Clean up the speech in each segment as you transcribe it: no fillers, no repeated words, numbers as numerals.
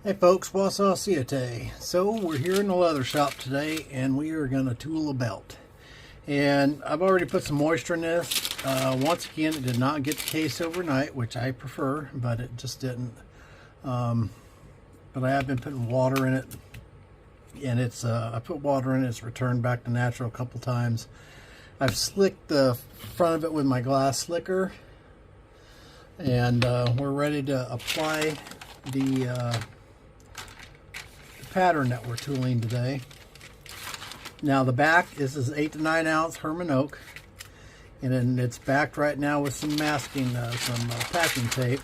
Hey folks, what's up today? So we're here in the leather shop today and we are going to tool a belt. And I've already put some moisture in this. Once again, it did not get the case overnight, which I prefer, but it just didn't. But I have been putting water in it, and it's I put water in it, it's returned back to natural a couple times. I've slicked the front of it with my glass slicker, and we're ready to apply the pattern that we're tooling today. Now the back is this 8 to 9 ounce Herman oak, and then it's backed right now with some masking, some packing tape.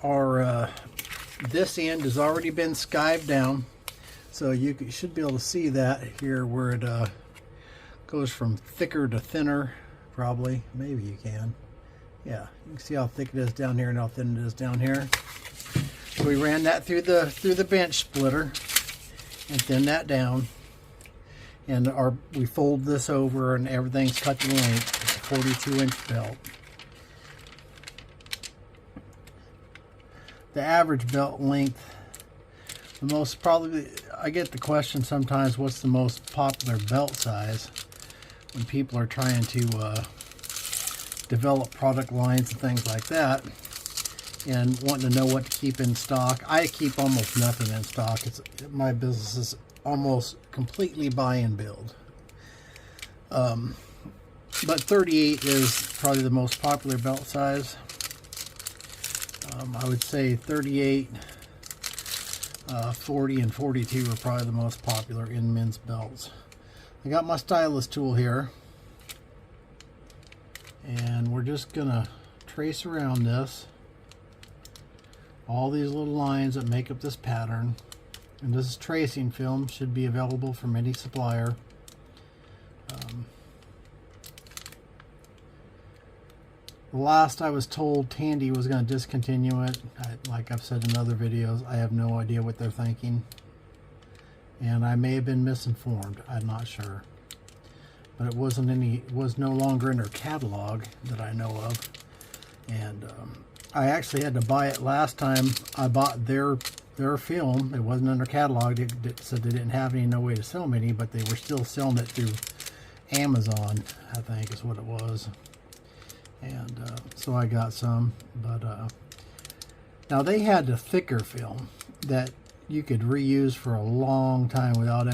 Our this end has already been skived down, so you should be able to see that here where it goes from thicker to thinner. Probably, maybe you can. Yeah, you can see how thick it is down here and how thin it is down here. So we ran that through the bench splitter and thinned that down, and we fold this over and everything's cut to length. It's a 42-inch belt. The average belt length, I get the question sometimes, what's the most popular belt size when people are trying to develop product lines and things like that, and wanting to know what to keep in stock. I keep almost nothing in stock. My business is almost completely buy and build. But 38 is probably the most popular belt size. I would say 38, 40, and 42 are probably the most popular in men's belts. I got my stylus tool here, and we're just gonna trace around this, all these little lines that make up this pattern. And this is tracing film, should be available from any supplier. Last I was told, Tandy was going to discontinue it. Like I've said in other videos, I have no idea what they're thinking, and I may have been misinformed. I'm not sure, but it was no longer in their catalog that I know of. And I actually had to buy it last time. I bought their film. It wasn't in their catalog. It said they didn't have no way to sell them any, but they were still selling it through Amazon, I think is what it was. And so I got some, but now they had the thicker film that you could reuse for a long time without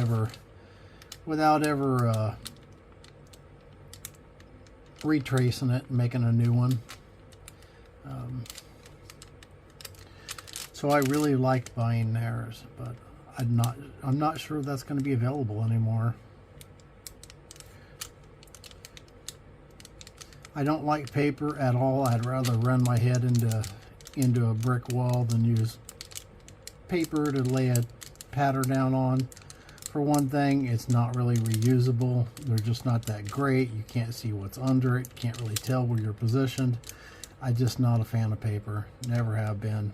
ever retracing it and making a new one. So I really liked buying theirs, but I'm not sure that's going to be available anymore. I don't like paper at all. I'd rather run my head into a brick wall than use paper to lay a pattern down on. For one thing, it's not really reusable. They're just not that great. You can't see what's under it. You can't really tell where you're positioned. I'm just not a fan of paper. Never have been.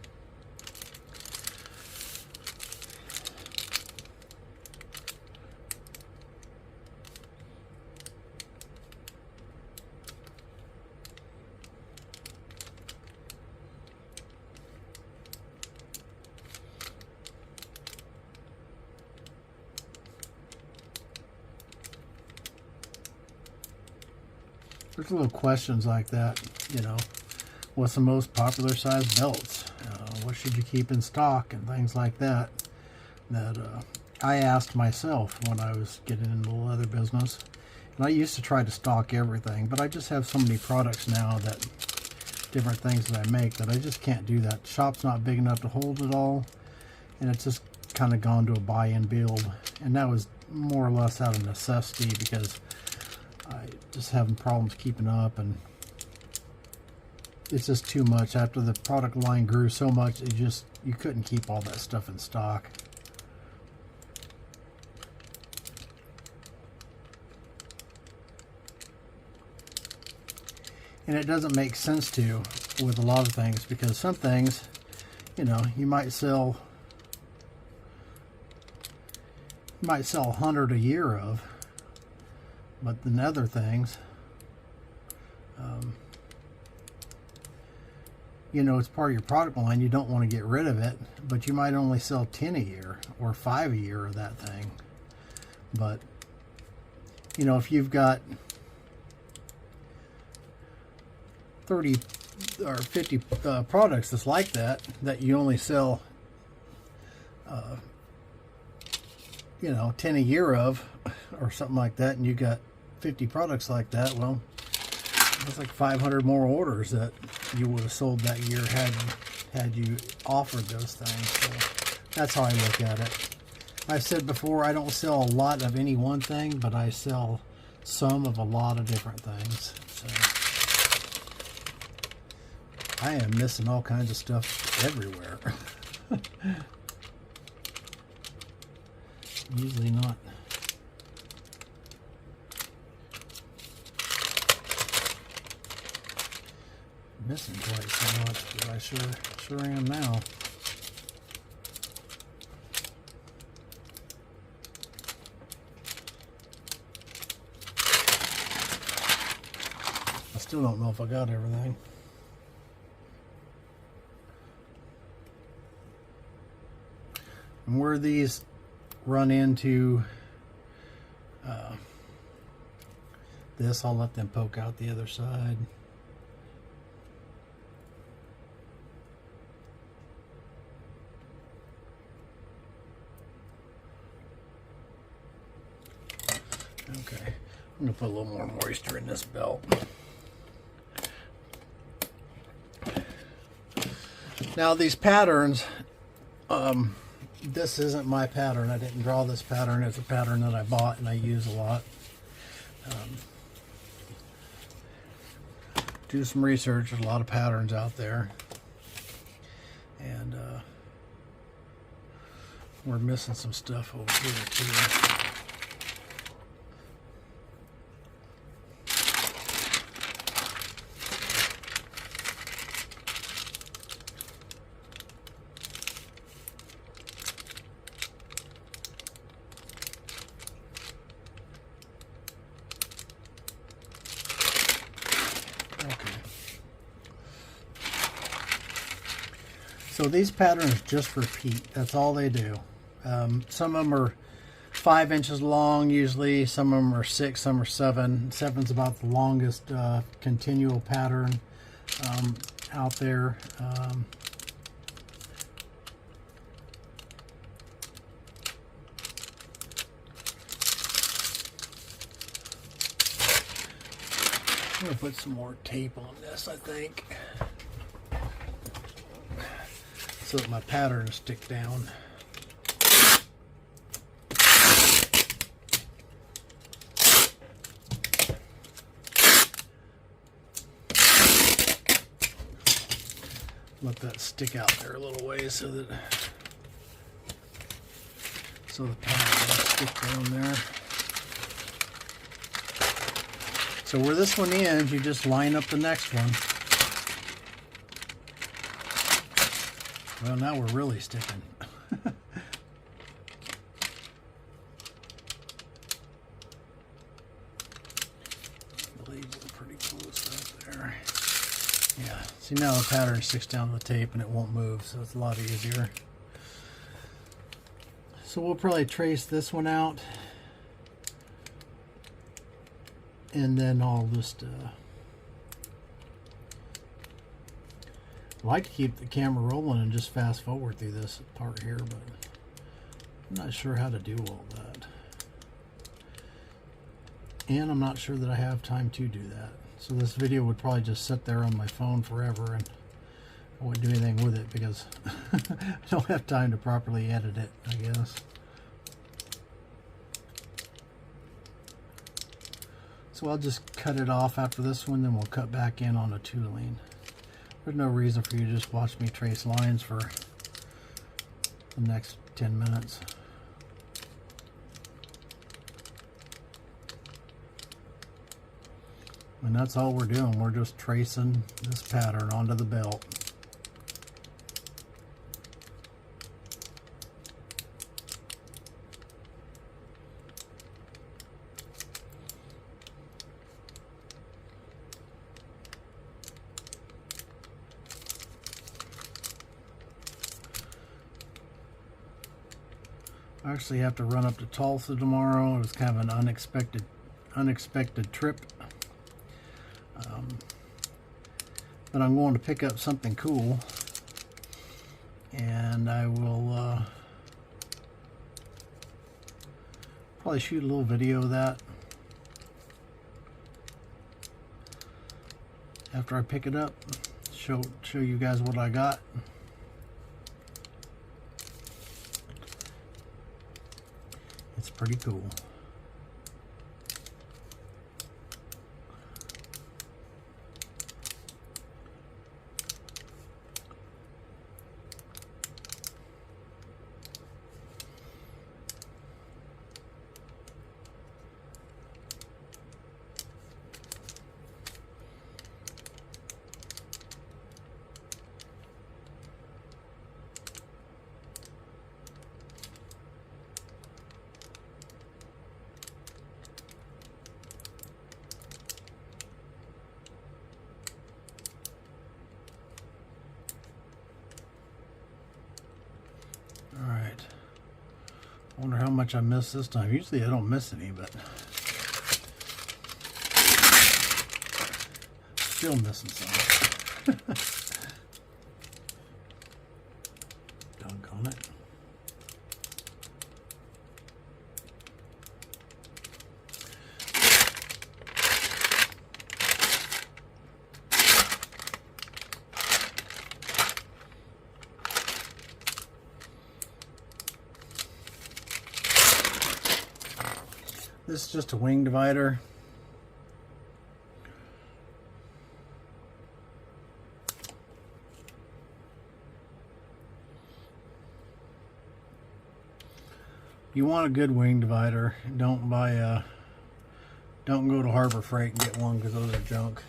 There's little questions like that, you know, what's the most popular size belts? What should you keep in stock and things like that, that I asked myself when I was getting into the leather business. And I used to try to stock everything, but I just have so many products now, that different things that I make, that I just can't do that. The shop's not big enough to hold it all, and it's just kind of gone to a buy and build. And that was more or less out of necessity, because I just having problems keeping up, and it's just too much. After the product line grew so much, you couldn't keep all that stuff in stock. And it doesn't make sense to with a lot of things, because some things, you know, you might sell 100 a year of, but then other things, you know, it's part of your product line, you don't want to get rid of it, but you might only sell 10 a year or 5 a year of that thing. But, you know, if you've got 30 or 50 products that's like that you only sell, you know, 10 a year of, or something like that, and you got 50 products like that, well, that's like 500 more orders that you would have sold that year had you offered those things. So that's how I look at it. I've said before, I don't sell a lot of any one thing, but I sell some of a lot of different things. So I am missing all kinds of stuff everywhere. Usually not. Missing quite so much, but I sure am now. I still don't know if I got everything. And where these run into this, I'll let them poke out the other side. Okay, I'm going to put a little more moisture in this belt. Now these patterns, this isn't my pattern. I didn't draw this pattern. It's a pattern that I bought and I use a lot. Do some research. There's a lot of patterns out there. And we're missing some stuff over here too. So these patterns just repeat. That's all they do. Some of them are 5 inches long usually. Some of them are 6, some are 7. 7's about the longest continual pattern out there. I'm going to put some more tape on this, I think, so that my pattern will stick down. Let that stick out there a little ways so that the pattern will stick down there. So where this one ends, you just line up the next one. Well, now we're really sticking. I believe we're pretty close right there. Yeah, see now the pattern sticks down the tape and it won't move, so it's a lot easier. So we'll probably trace this one out. And then I'll just like to keep the camera rolling and just fast forward through this part here, but I'm not sure how to do all that. And I'm not sure that I have time to do that. So this video would probably just sit there on my phone forever and I wouldn't do anything with it because I don't have time to properly edit it, I guess. So I'll just cut it off after this one, then we'll cut back in on a tooling. There's no reason for you to just watch me trace lines for the next 10 minutes. And that's all we're doing. We're just tracing this pattern onto the belt. I actually have to run up to Tulsa tomorrow. It was kind of an unexpected trip. But I'm going to pick up something cool, and I will probably shoot a little video of that after I pick it up. Show you guys what I got. It's pretty cool. Alright. I wonder how much I missed this time. Usually I don't miss any, but still missing some. Doggone it. This is just a wing divider. You want a good wing divider. Don't buy don't go to Harbor Freight and get one, because those are junk.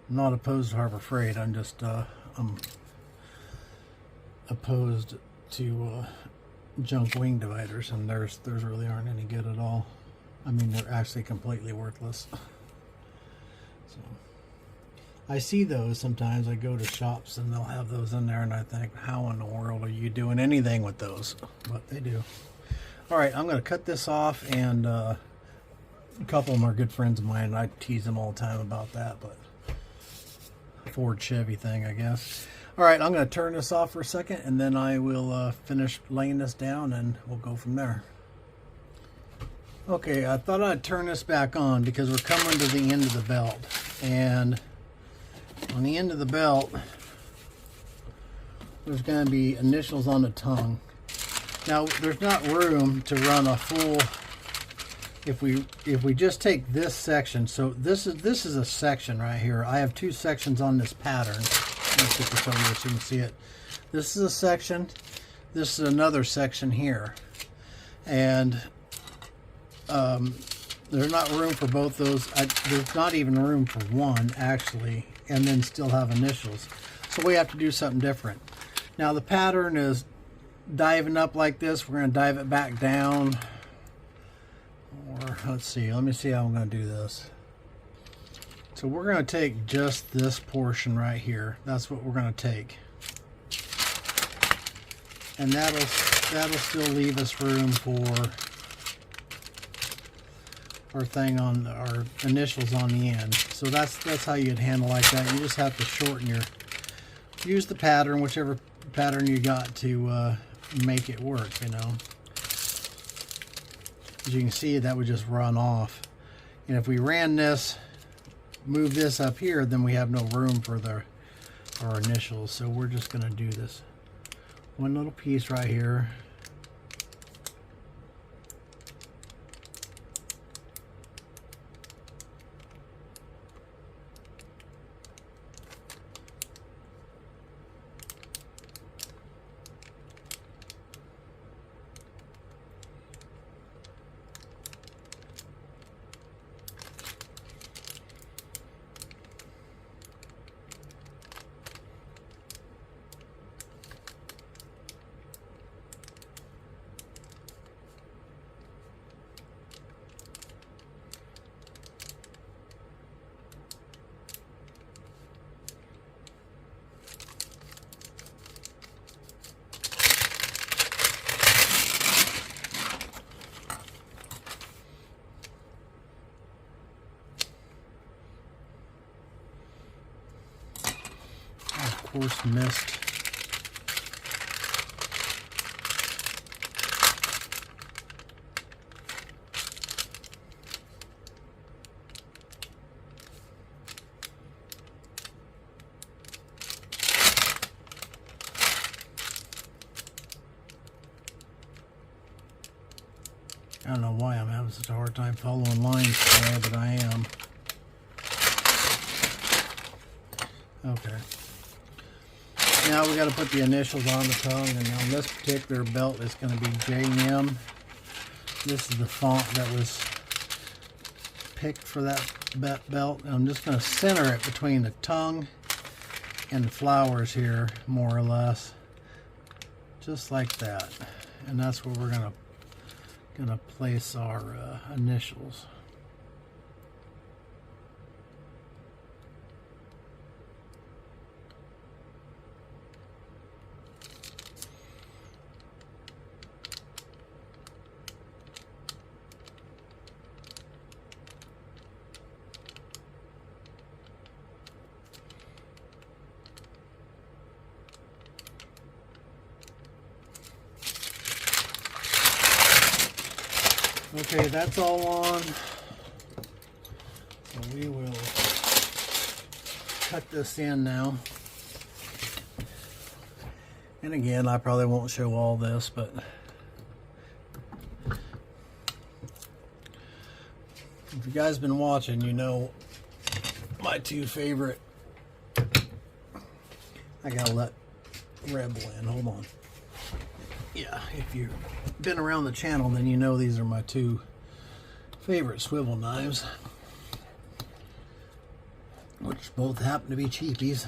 I'm not opposed to Harbor Freight. I'm just I'm opposed to junk wing dividers, and theirs really aren't any good at all. I mean, they're actually completely worthless. So I see those sometimes. I go to shops and they'll have those in there, and I think, how in the world are you doing anything with those? But they do. All right, I'm going to cut this off, and a couple of them are good friends of mine, and I tease them all the time about that, but Ford Chevy thing, I guess. All right, I'm going to turn this off for a second, and then I will finish laying this down, and we'll go from there. Okay, I thought I'd turn this back on because we're coming to the end of the belt. And on the end of the belt, there's going to be initials on the tongue. Now, there's not room to run a full... If we just take this section, so this is a section right here. I have two sections on this pattern. Let's get this over here so you can see it. This is a section. This is another section here, and there's not room for both those. There's not even room for one actually, and then still have initials. So we have to do something different. Now the pattern is diving up like this. We're going to dive it back down. Or let's see. Let me see how I'm going to do this. So we're going to take just this portion right here. That's what we're going to take. And that'll still leave us room for our thing on our initials on the end. So that's how you'd handle like that. You just have to shorten use the pattern, whichever pattern you got to make it work, you know. As you can see, that would just run off. And if we ran this, move this up here, then we have no room for our initials. So we're just going to do this one little piece right here. course, missed. I don't know why I'm having such a hard time following lines today, but I am. Okay. Now we got to put the initials on the tongue, and on this particular belt it's going to be JM. This is the font that was picked for that belt, and I'm just going to center it between the tongue and the flowers here, more or less, just like that. And that's where we're going to place our initials. Okay, that's all on. So we will cut this in now. And again, I probably won't show all this, but if you guys been watching, you know my two favorite. I gotta let Rebel in. Hold on. Yeah, if you've been around the channel, then you know these are my two favorite swivel knives, which both happen to be cheapies.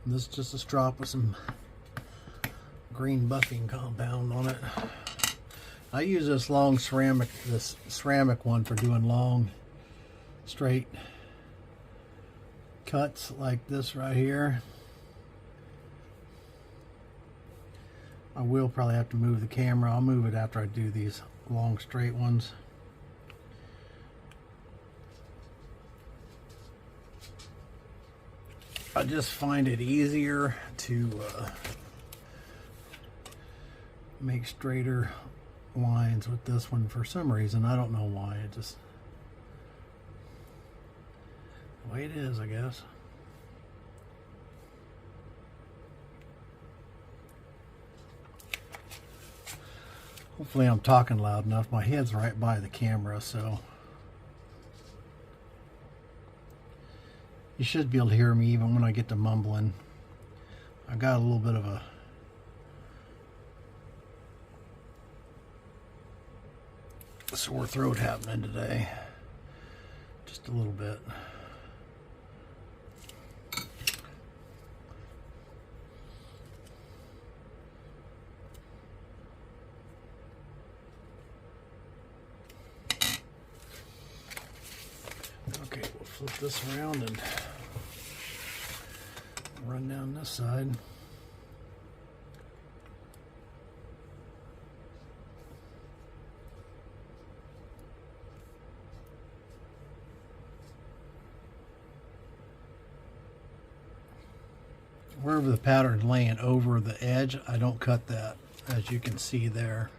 And this is just a strop with some green buffing compound on it. I use this long ceramic one for doing long, straight cuts like this right here. I will probably have to move the camera. I'll move it after I do these long straight ones. I just find it easier to make straighter lines with this one for some reason. I don't know why. It just the way it is, I guess. Hopefully I'm talking loud enough. My head's right by the camera, so you should be able to hear me even when I get to mumbling. I've got a little bit of a sore throat happening today. Just a little bit. Okay, we'll flip this around and run down this side. Wherever the pattern's laying over the edge, I don't cut that, as you can see there.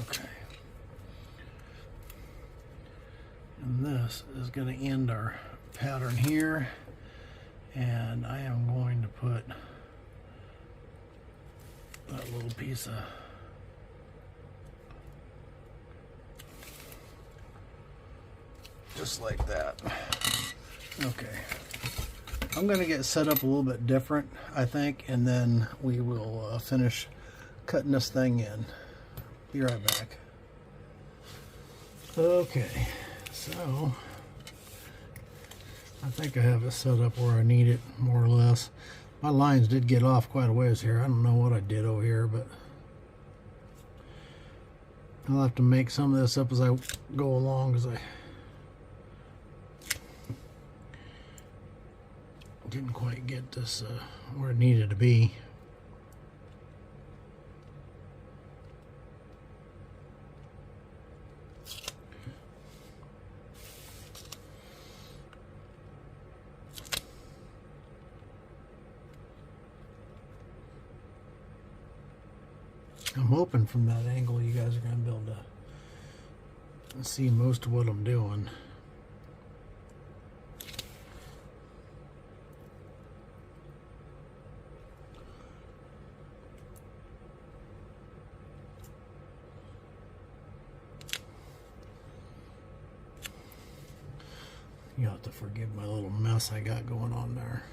Okay. And this is going to end our pattern here. And I am going to put that a little piece of just like that. Okay. I'm going to get set up a little bit different, I think, and then we will finish cutting this thing in. Be right back. Okay, so I think I have it set up where I need it, more or less. My lines did get off quite a ways here. I don't know what I did over here, but I'll have to make some of this up as I go along, because I didn't quite get this where it needed to be. I'm hoping from that angle you guys are going to be able to see most of what I'm doing. You have to forgive my little mess I got going on there.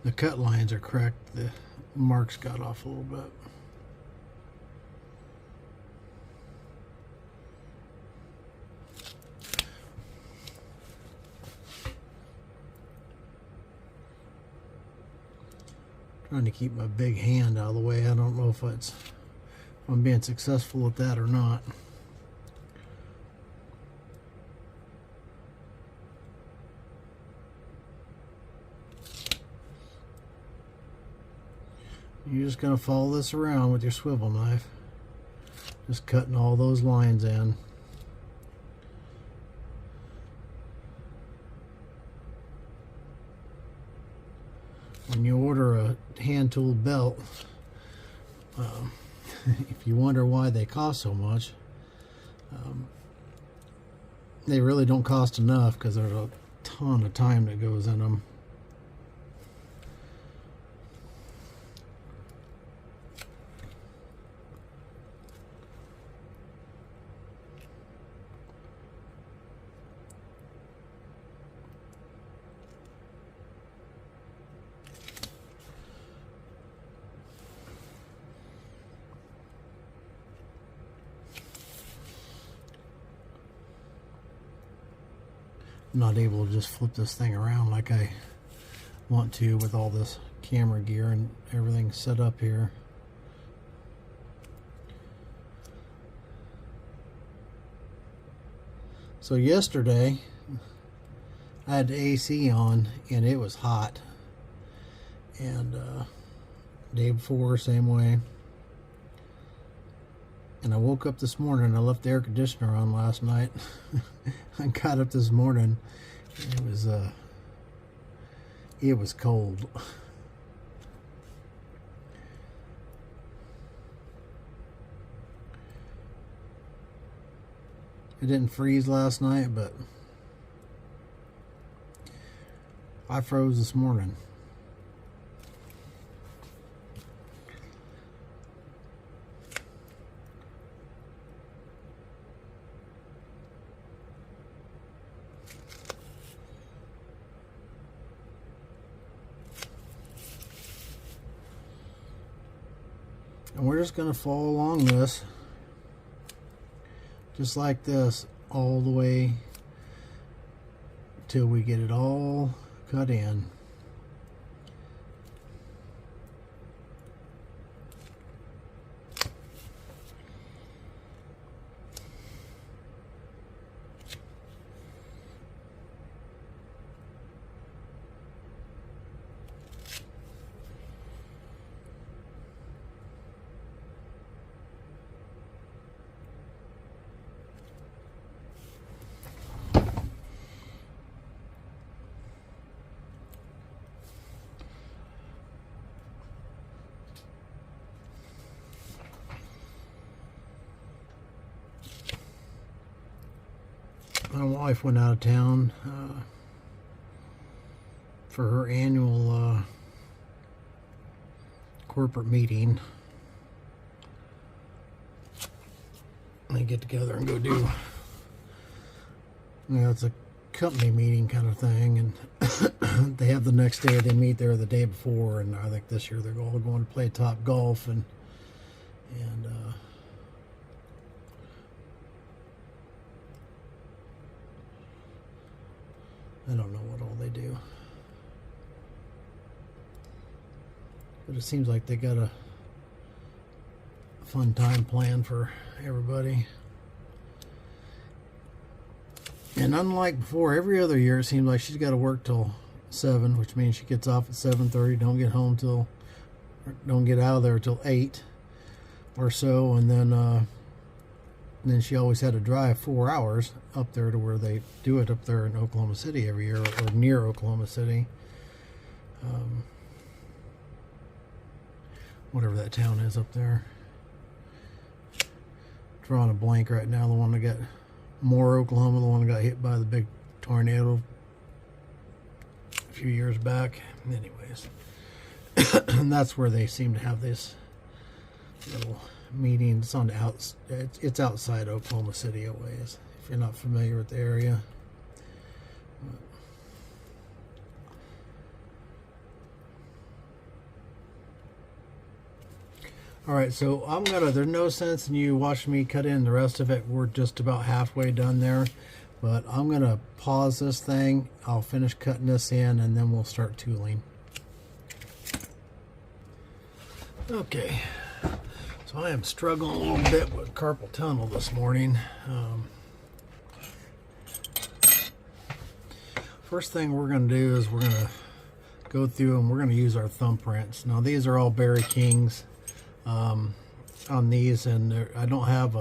The cut lines are correct. The marks got off a little bit. Trying to keep my big hand out of the way. I don't know if I'm being successful at that or not. You're just going to follow this around with your swivel knife, just cutting all those lines in. When you order a hand-tooled belt, if you wonder why they cost so much, they really don't cost enough, because there's a ton of time that goes in them. I'm not able to just flip this thing around like I want to with all this camera gear and everything set up here. So yesterday I had the AC on and it was hot, and day before same way. And I woke up this morning, I left the air conditioner on last night. I got up this morning, it was cold. It didn't freeze last night, but I froze this morning. And we're just going to follow along this, just like this, all the way till we get it all cut in. My wife went out of town for her annual corporate meeting. They get together and go do, it's a company meeting kind of thing, and they have the next day. They meet there the day before, and I think this year they're all going to play Top Golf, and I don't know what all they do, but it seems like they got a fun time planned for everybody. And unlike before, every other year it seems like she's got to work till 7, which means she gets off at 7:30, don't get out of there till 8 or so, and then she always had to drive 4 hours up there to where they do it up there in Oklahoma City every year, or near Oklahoma City. Whatever that town is up there. Drawing a blank right now. The one that got Moore, Oklahoma, the one that got hit by the big tornado a few years back. Anyways, and that's where they seem to have this little meeting. It's on the it's outside Oklahoma City a ways, if you're not familiar with the area. Alright, so there's no sense in you watching me cut in the rest of it. We're just about halfway done there. But I'm going to pause this thing. I'll finish cutting this in, and then we'll start tooling. Okay, so I am struggling a little bit with carpal tunnel this morning. First thing we're going to do is we're going to go through and we're going to use our thumbprints. Now these are all Barry King's on these, and I don't have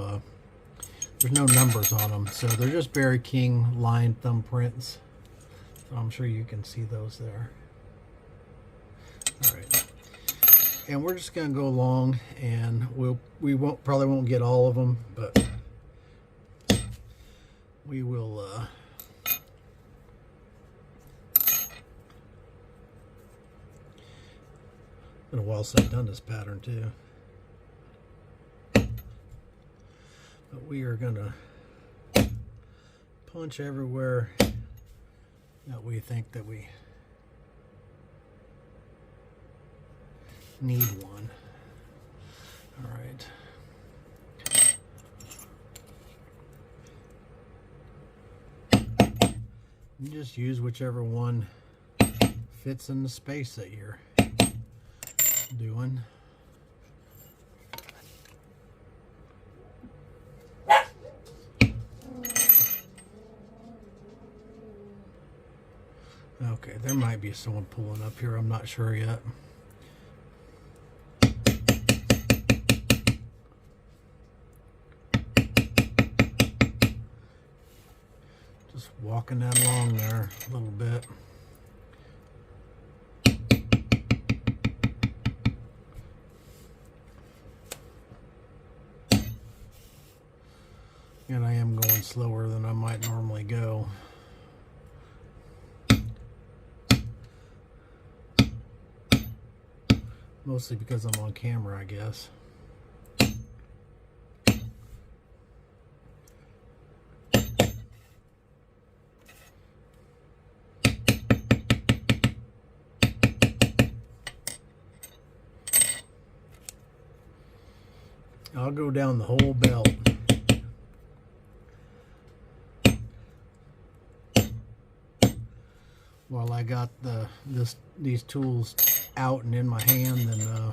there's no numbers on them, so they're just Barry King line thumbprints. So I'm sure you can see those there. All right, and we're just going to go along, and we probably won't get all of them, but we will. Been a while since I've done this pattern too. But we are going to punch everywhere that we think that we need one. All right. You just use whichever one fits in the space that you're doing. Okay, there might be someone pulling up here. I'm not sure yet. Just walking that along there a little bit. And I am going slower than I might normally go. Mostly because I'm on camera, I guess. I'll go down the whole belt. While I got these tools out and in my hand, and I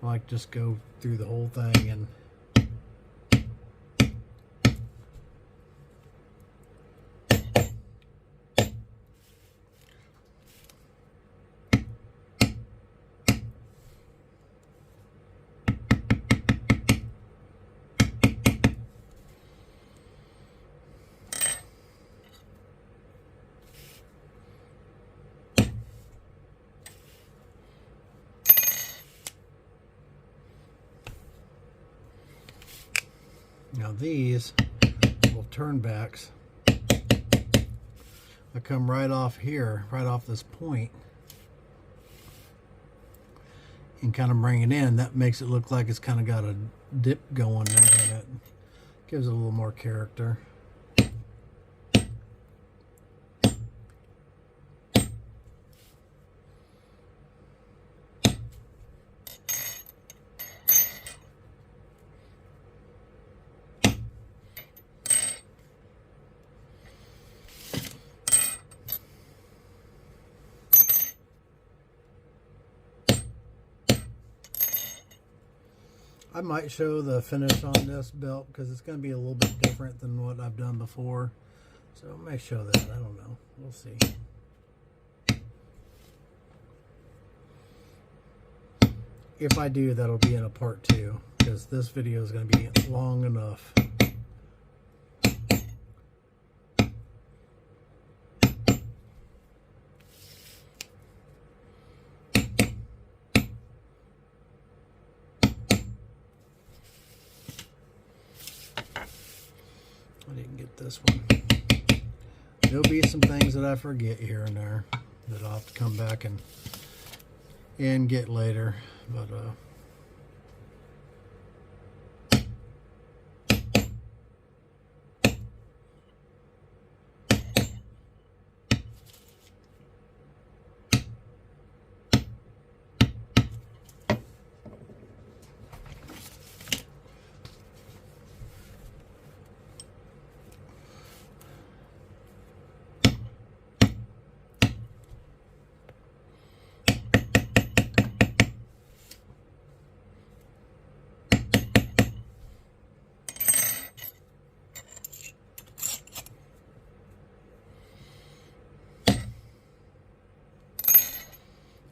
like just go through the whole thing. And now these will turn backs. I come right off here, right off this point, and kind of bring it in, that makes it look like it's kind of got a dip going there in it. Gives it a little more character. I might show the finish on this belt because it's going to be a little bit different than what I've done before. So I may show that. I don't know. We'll see. If I do, that'll be in a part 2 because this video is going to be long enough. I didn't get this one. There'll be some things that I forget here and there that I'll have to come back and get later. But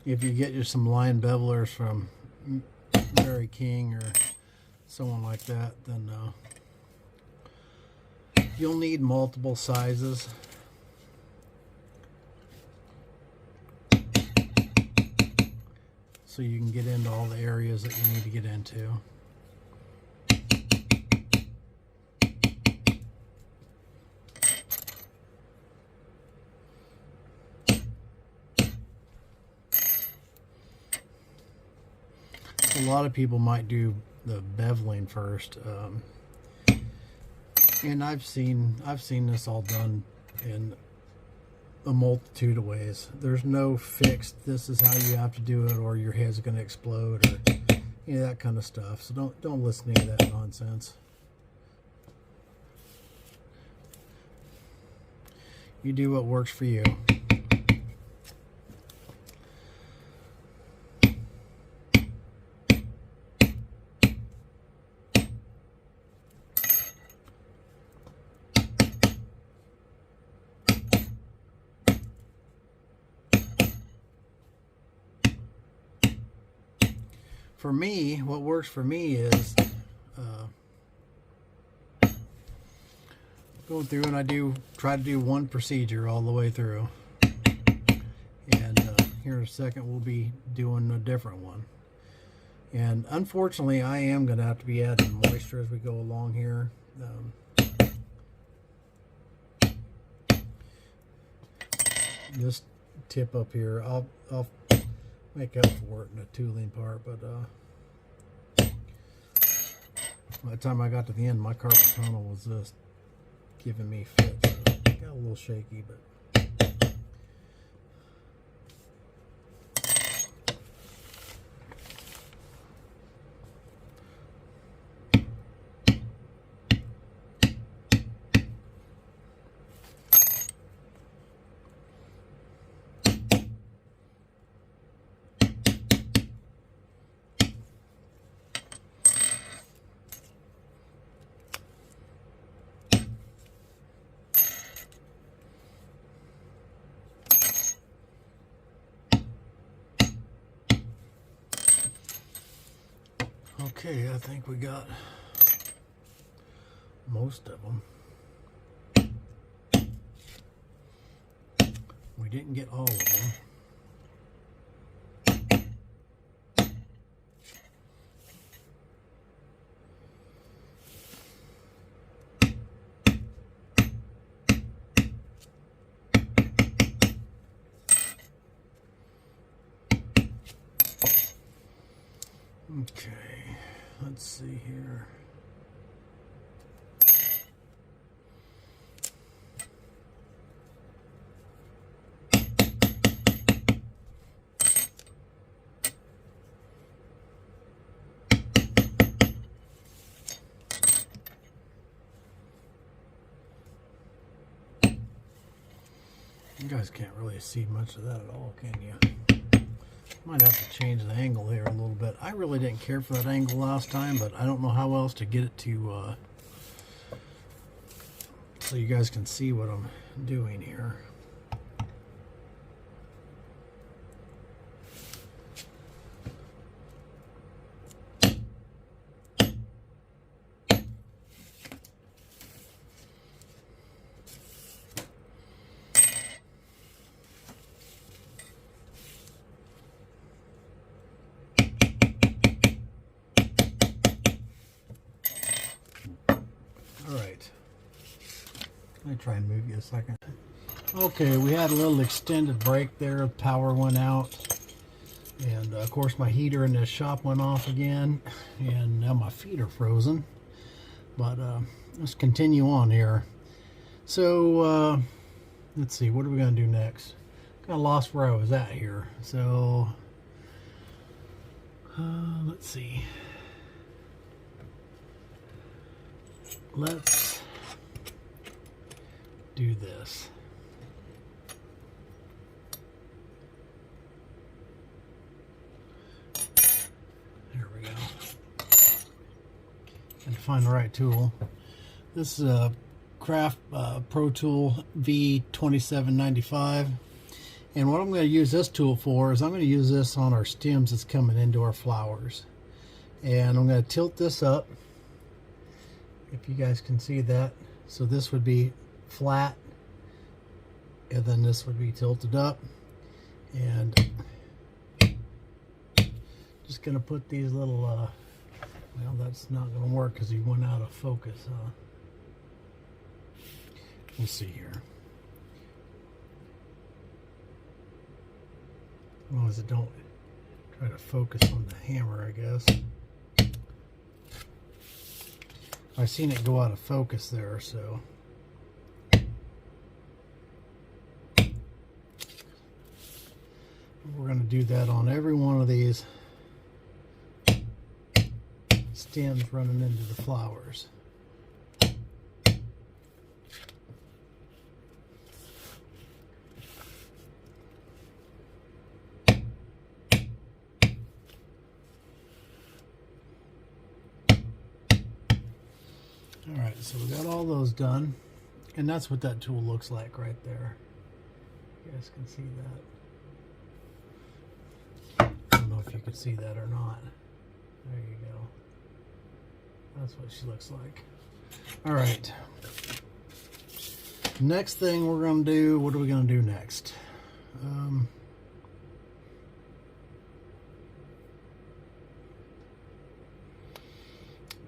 if you get you some line bevelers from Mary King or someone like that, then you'll need multiple sizes. So you can get into all the areas that you need to get into. A lot of people might do the beveling first, and I've seen this all done in a multitude of ways. There's no fixed, this is how you have to do it, or your head's going to explode, or that kind of stuff. So don't listen to any of that nonsense. You do what works for you. For me, what works for me is going through, and I try to do one procedure all the way through. And here in a second, we'll be doing a different one. And unfortunately, I am going to have to be adding moisture as we go along here. This tip up here, I'll make up for it in the tooling part, but by the time I got to the end, my carpet tunnel was just giving me fits. So it got a little shaky, but okay, I think we got most of them. We didn't get all of them. Okay, let's see here. You guys can't really see much of that at all, can you? Might have to change the angle here a little bit. I really didn't care for that angle last time, but I don't know how else to get it to so you guys can see what I'm doing here. Let me try and move you a second. Okay, we had a little extended break there. Power went out. And of course my heater in the shop went off again. And now my feet are frozen. But let's continue on here. So, let's see, what are we going to do next? Kind of lost where I was at here. So, let's see. Let's do this. There we go. And find the right tool. This is a Craft Pro Tool V2795. And what I'm going to use this tool for is I'm going to use this on our stems that's coming into our flowers. And I'm going to tilt this up, if you guys can see that. So this would be flat, and then this would be tilted up, and just gonna put these little well, that's not gonna work because he went out of focus. We'll see here. As long as it don't try to focus on the hammer, I guess. I've seen it go out of focus there, so we're going to do that on every one of these stems running into the flowers. Alright, so we got all those done, and that's what that tool looks like right there. You guys can see that. I don't know if you can see that or not. There you go. That's what she looks like. Alright. Next thing we're going to do, what are we going to do next?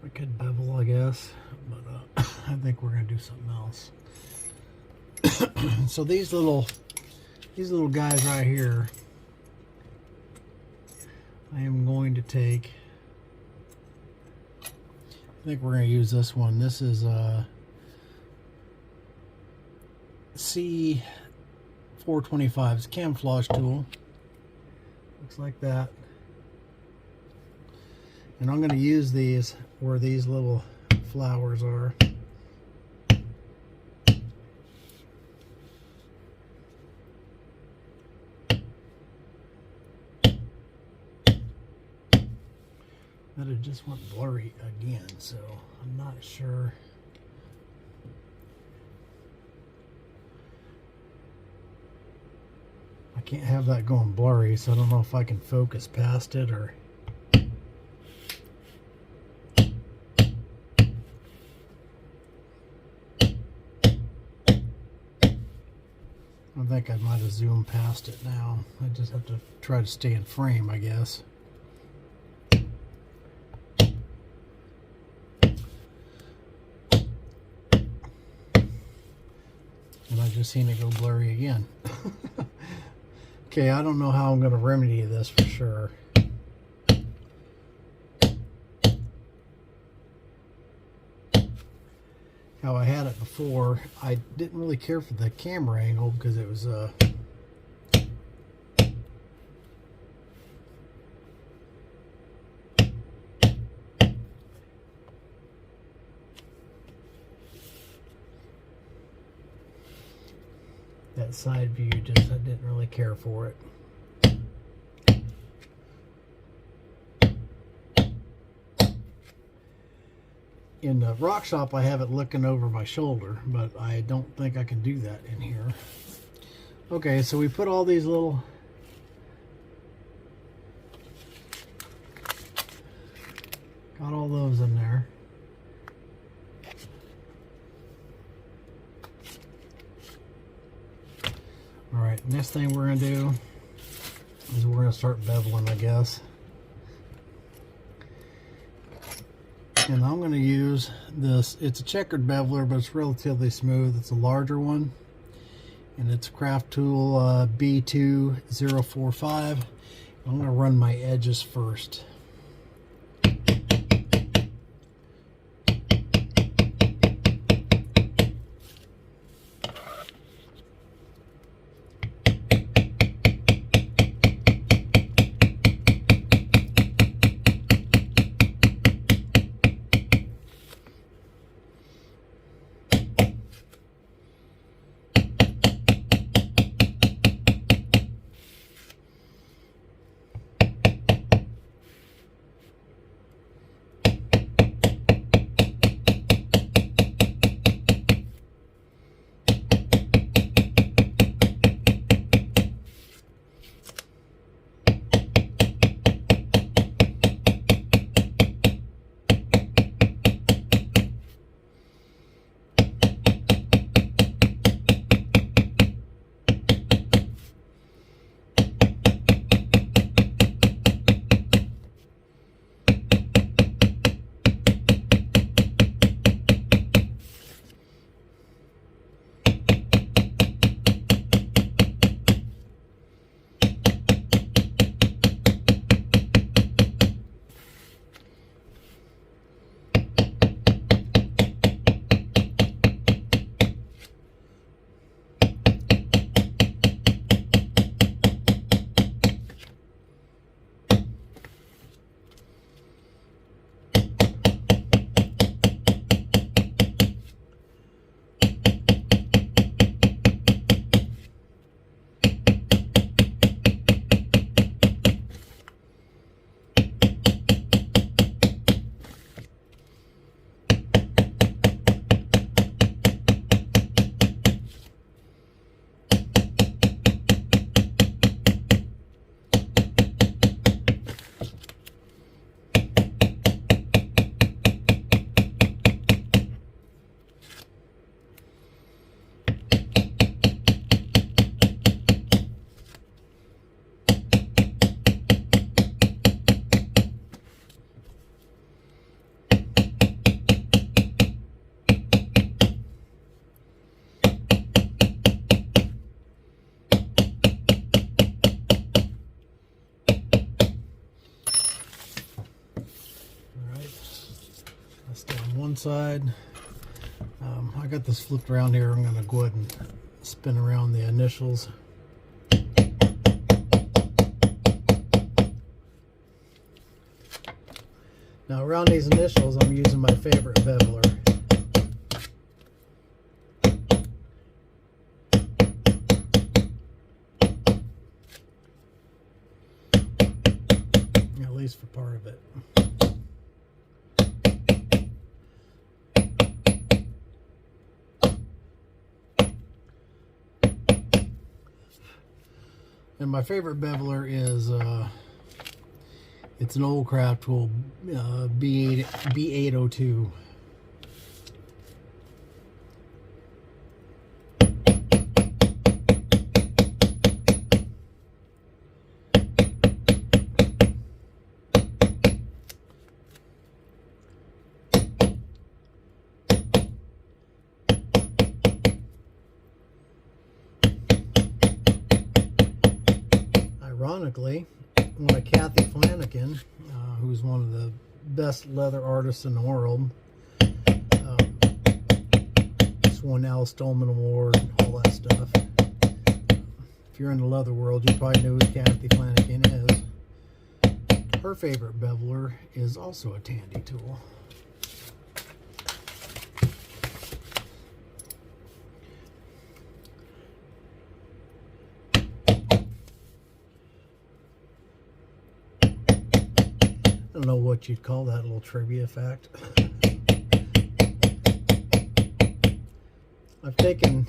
I could bevel, I guess, but I think we're going to do something else. So these little guys right here, I am going to take, I think we're going to use this one. This is a C425. It's a camouflage tool. Looks like that. And I'm going to use these where these little flowers are. But it just went blurry again, so I'm not sure. I can't have that going blurry, so I don't know if I can focus past it or... I think I might have zoomed past it now. I just have to try to stay in frame, I guess. And I just seen it go blurry again. Okay, I don't know how I'm going to remedy this for sure. how I had it before, I didn't really care for the camera angle because it was that side view, just I didn't really care for it. In the rock shop, I have it looking over my shoulder, but I don't think I can do that in here. Okay, so we put all these little got all those in there. Alright, next thing we're going to do is we're going to start beveling, I guess. And I'm going to use this. It's a checkered beveler, but it's relatively smooth. It's a larger one. And it's Craft Tool B2045. I'm going to run my edges first. Side. I got this flipped around here. I'm going to go ahead and spin around the initials. Now around these initials, I'm using my favorite beveler. At least for part of it. And my favorite beveler is it's an old Craft Tool B802. Ironically, one of Kathy Flanagan, who's one of the best leather artists in the world, won Al Stolman Award, and all that stuff. If you're in the leather world, you probably know who Kathy Flanagan is. Her favorite beveler is also a Tandy tool. I don't know what you'd call that little trivia fact. I've taken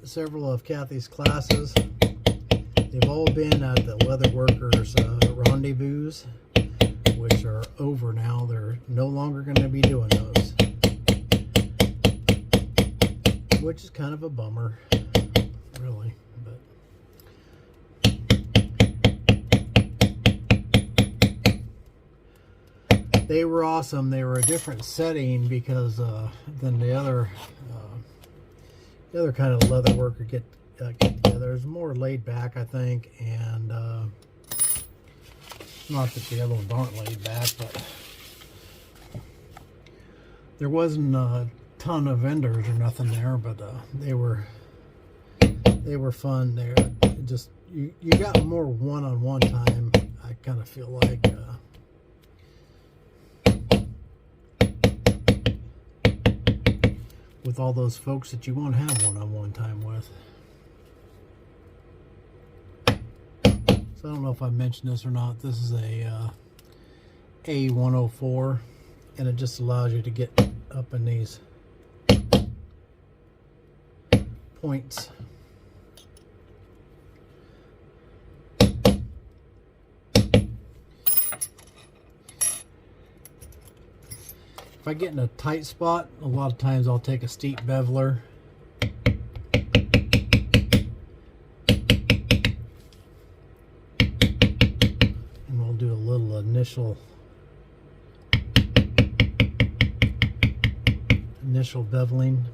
several of Kathy's classes. They've all been at the Leatherworkers Rendezvous, which are over now. They're no longer going to be doing those, which is kind of a bummer, really. They were awesome. They were a different setting because than the other kind of leather worker get together. It's more laid back, I think, and not that the other ones aren't laid back, but there wasn't a ton of vendors or nothing there, but they were fun. There, just you got more one-on-one time. I kind of feel like. With all those folks that you want to have one-on-one time with. So I don't know if I mentioned this or not. This is a A104, and it just allows you to get up in these points. If I get in a tight spot, a lot of times I'll take a steep beveler. And we'll do a little initial beveling.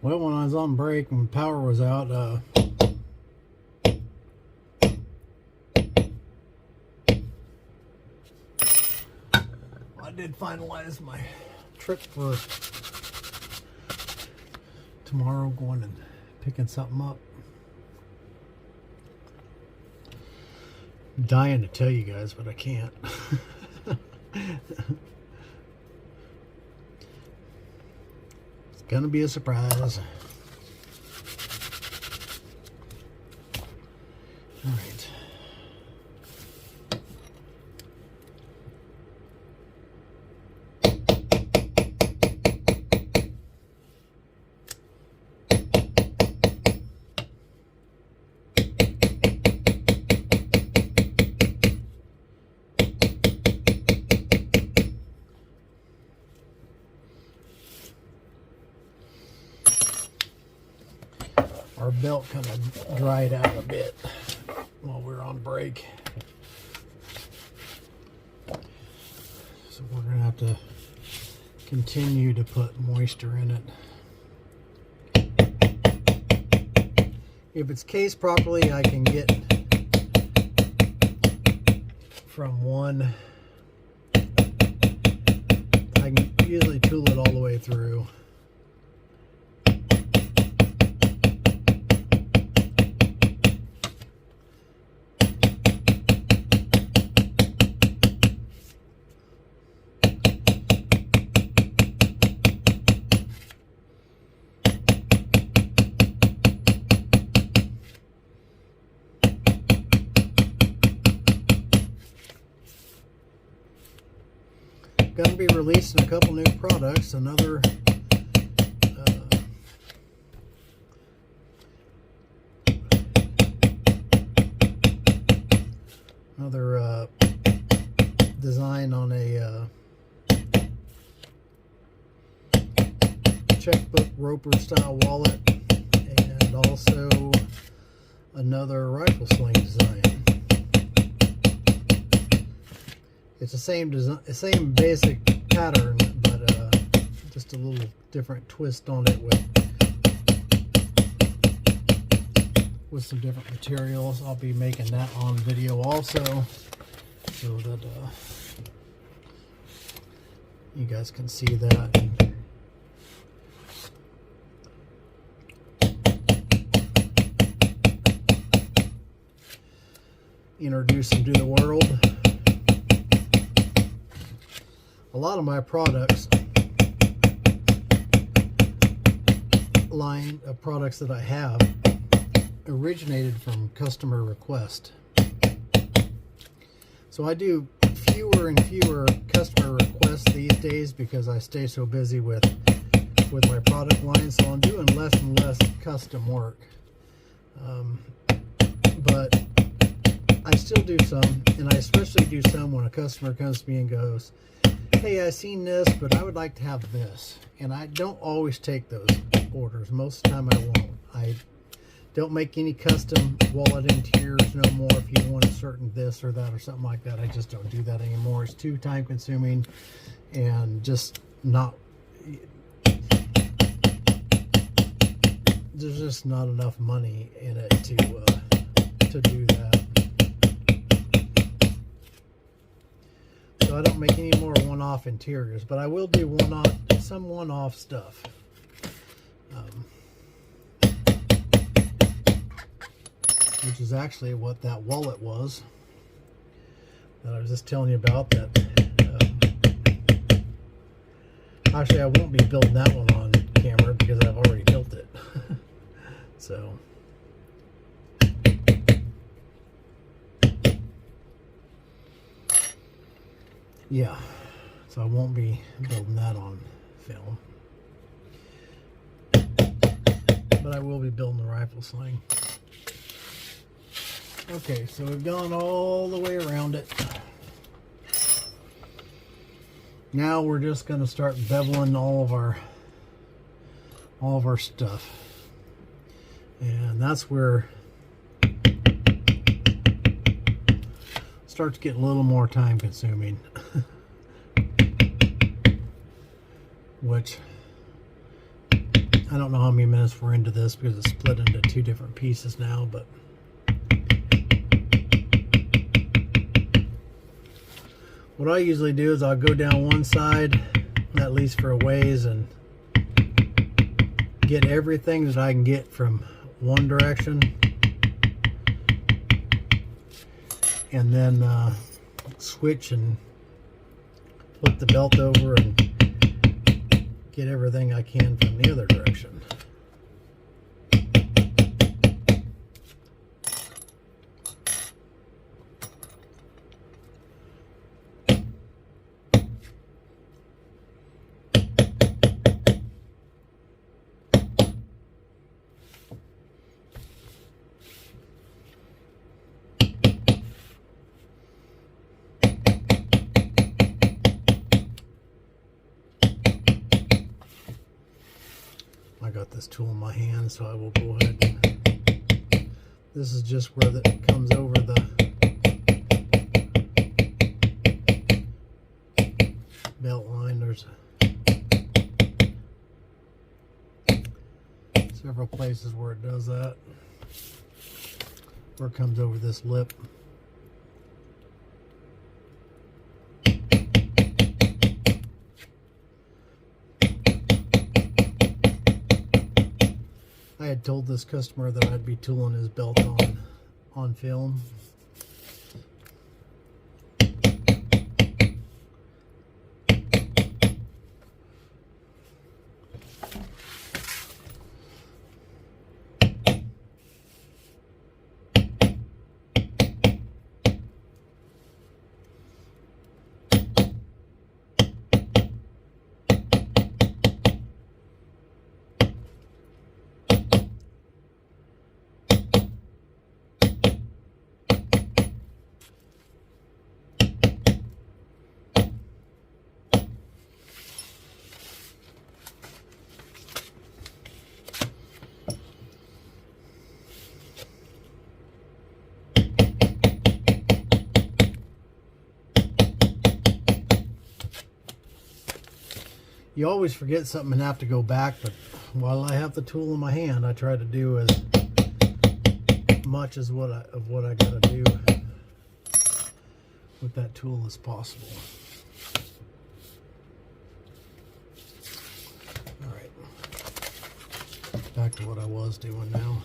Well, when I was on break and power was out, I did finalize my trip for tomorrow, going and picking something up. I'm dying to tell you guys, but I can't. Gonna be a surprise. All right. Our belt kind of dried out a bit while we were on break. So we're going to have to continue to put moisture in it. If it's cased properly, I can get from one, I can usually tool it all the way through. Going to be releasing a couple new products. Another design on a checkbook roper style wallet, and also another rifle sling design. It's the same design, same basic pattern, but just a little different twist on it with some different materials. I'll be making that on video also, so that you guys can see that. Introduce them to the world. A lot of my products, line of products that I have, originated from customer request. So I do fewer and fewer customer requests these days because I stay so busy with my product line, so I'm doing less and less custom work. But I still do some, and I especially do some when a customer comes to me and goes, hey, I seen this, but I would like to have this. And I don't always take those orders. Most of the time I won't. I don't make any custom wallet interiors no more. If you want a certain this or that or something like that, I just don't do that anymore. It's too time consuming and just not, there's just not enough money in it to do that. So I don't make any more one-off interiors, but I will do some one-off stuff. Which is actually what that wallet was that I was just telling you about. That actually I won't be building that one on camera because I've already built it. So yeah, so I won't be building that on film, but I will be building the rifle sling. Okay, so we've gone all the way around it. Now we're just going to start beveling all of our stuff, and that's where it starts getting a little more time consuming. Which I don't know how many minutes we're into this because it's split into two different pieces now, but what I usually do is I'll go down one side, at least for a ways, and get everything that I can get from one direction, and then switch and flip the belt over and get everything I can from the other direction. I got this tool in my hand, so I will go ahead and this is just where it comes over the belt line. There's several places where it does that, where it comes over this lip. I had told this customer that I'd be tooling his belt on film. You always forget something and have to go back, but while I have the tool in my hand, I try to do as much as what I gotta do with that tool as possible. All right, back to what I was doing now.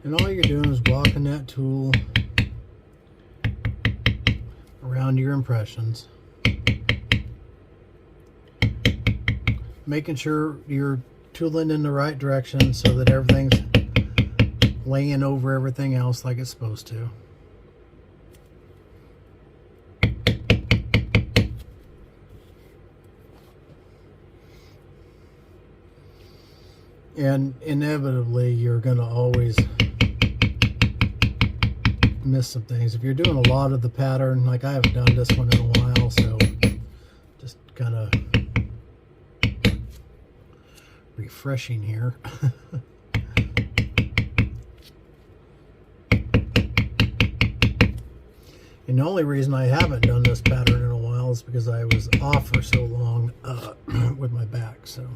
And all you're doing is walking that tool around your impressions, making sure you're tooling in the right direction so that everything's laying over everything else like it's supposed to. And inevitably you're going to always miss some things. If you're doing a lot of the pattern, like I haven't done this one in a while, so just kind of refreshing here. And the only reason I haven't done this pattern in a while is because I was off for so long with my back. So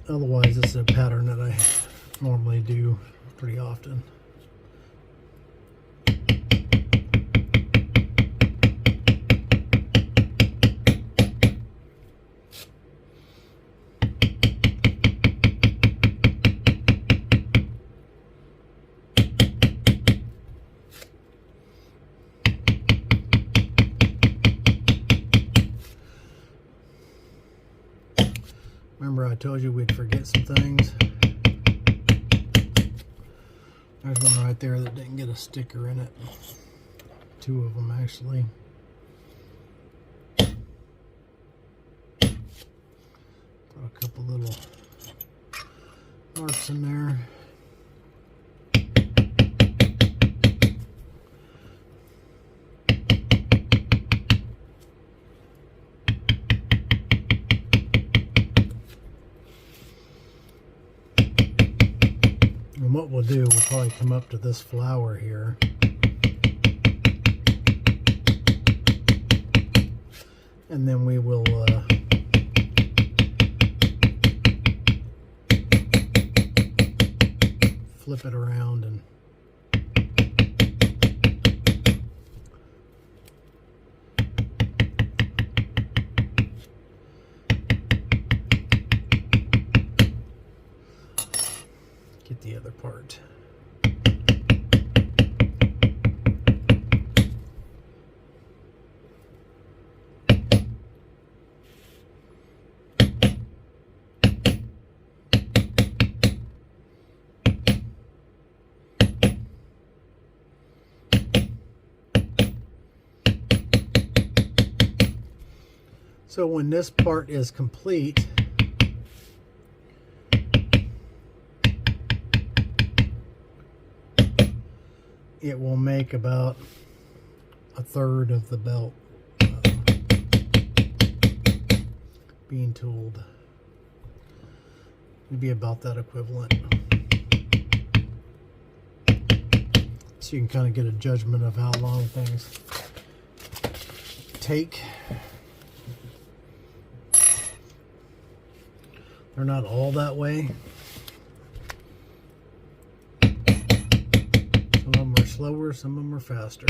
otherwise, it's a pattern that I normally do pretty often. Remember I told you we'd forget some things? There's one right there that didn't get a sticker in it. Two of them actually. Put a couple little marks in there. And what we'll do, we'll probably come up to this flower here. And then we will flip it around and get the other part. So when this part is complete, it will make about a third of the belt being tooled. It'd be about that equivalent. So you can kind of get a judgment of how long things take. They're not all that way. Some of them are slower, some of them are faster.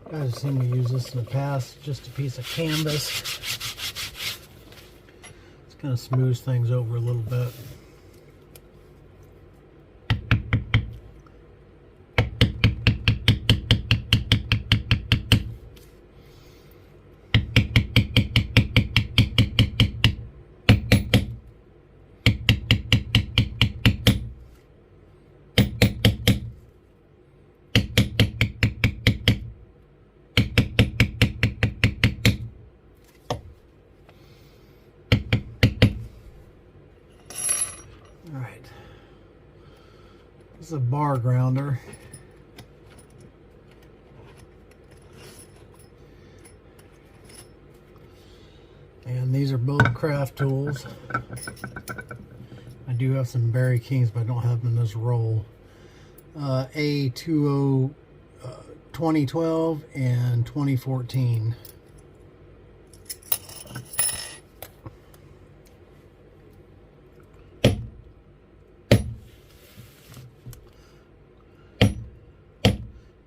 I've seen me use this in the past, just a piece of canvas. It's kind of smooths things over a little bit. Alright, this is a bar grounder. And these are both craft tools. I do have some Berry Kings, but I don't have them in this roll. A20 2012 and 2014.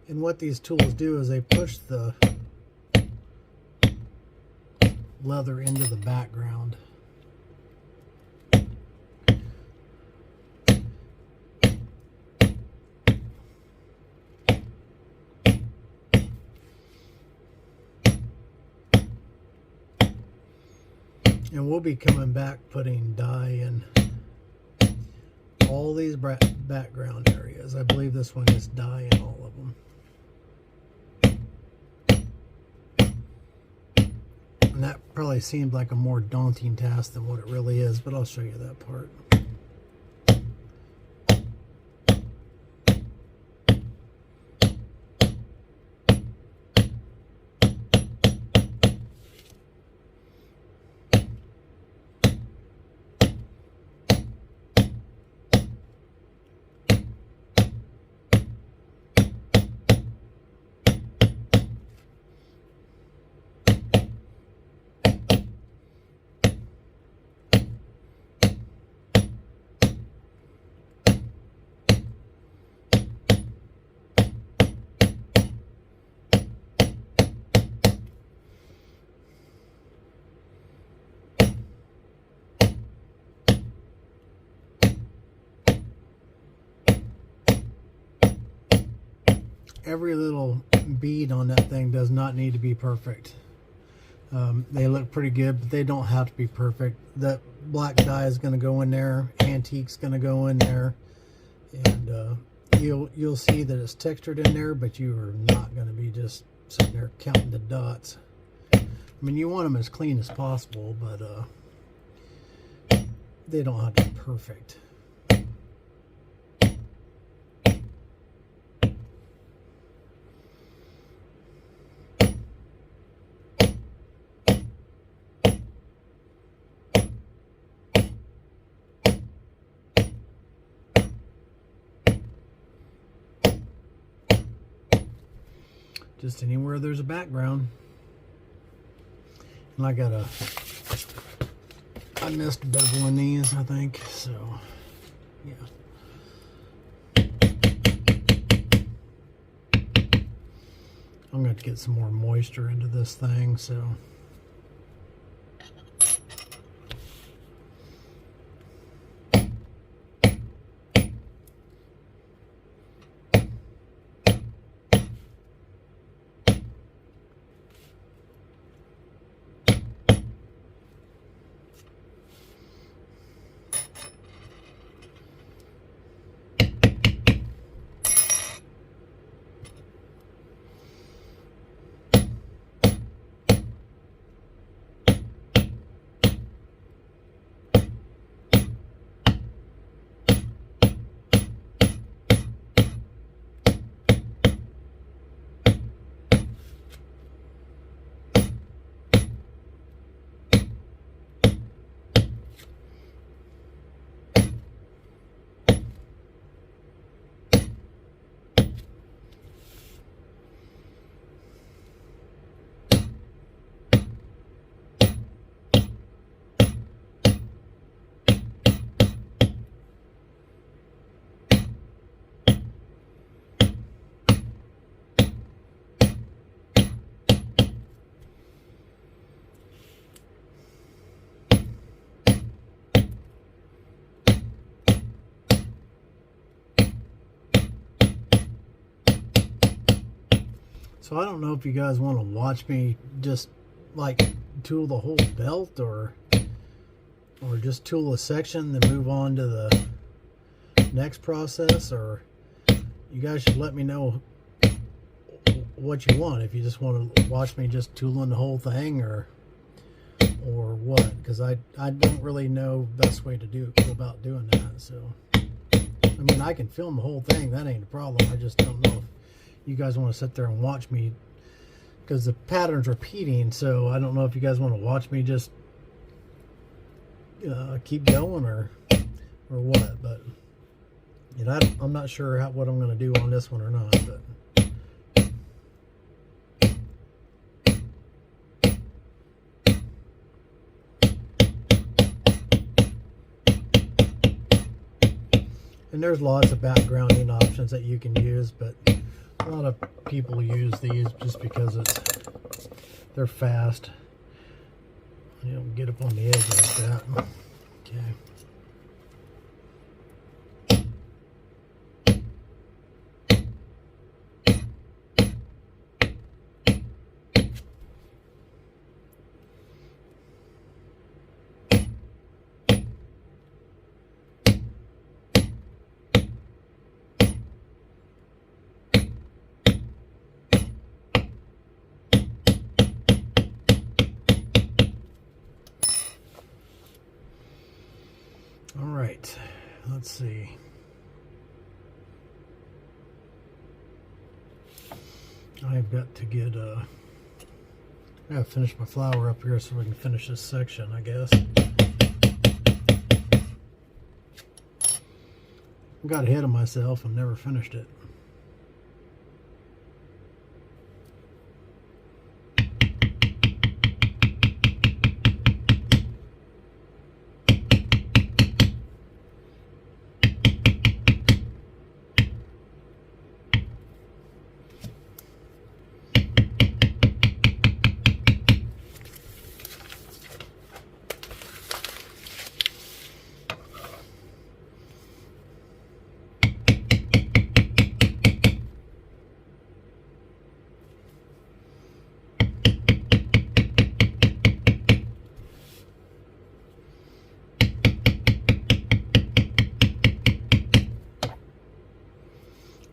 And what these tools do is they push the leather into the background. And we'll be coming back putting dye in all these background areas. I believe this one is dye in all of them. And that probably seemed like a more daunting task than what it really is, but I'll show you that part. every little bead on that thing does not need to be perfect. They look pretty good, but they don't have to be perfect. That black dye is going to go in there, antique's going to go in there, and you'll see that it's textured in there, but you are not going to be just sitting there counting the dots. I mean, you want them as clean as possible, but they don't have to be perfect. Just anywhere there's a background. And I missed a bevel in these, I think, so yeah. I'm going to get some more moisture into this thing, so So I don't know if you guys want to watch me just like tool the whole belt or just tool a section then move on to the next process, or you guys should let me know what you want. If you just want to watch me just tooling the whole thing or what, because I don't really know the best way to go about doing that. So I mean, I can film the whole thing, that ain't a problem. I just don't know if you guys want to sit there and watch me, because the pattern's repeating, so I don't know if you guys want to watch me just keep going or what. But you know, I'm not sure what I'm going to do on this one or not, but and there's lots of backgrounding options that you can use, but a lot of people use these just because they're fast. You don't get up on the edge like that. Okay. Alright, let's see. I've got to get I gotta finish my flower up here so we can finish this section, I guess. I got ahead of myself and never finished it.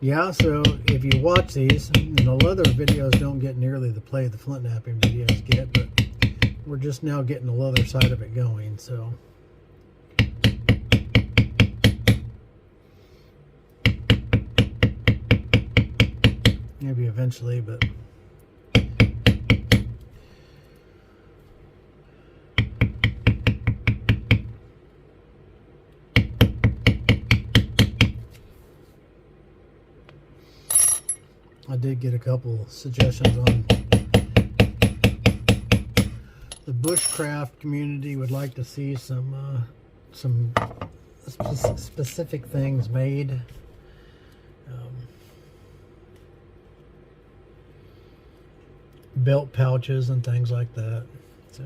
Yeah, so if you watch these, the leather videos don't get nearly the play the flint knapping videos get, but we're just now getting the leather side of it going, so. Maybe eventually, but. I did get a couple suggestions on the bushcraft community would like to see some specific things made. Belt pouches and things like that. So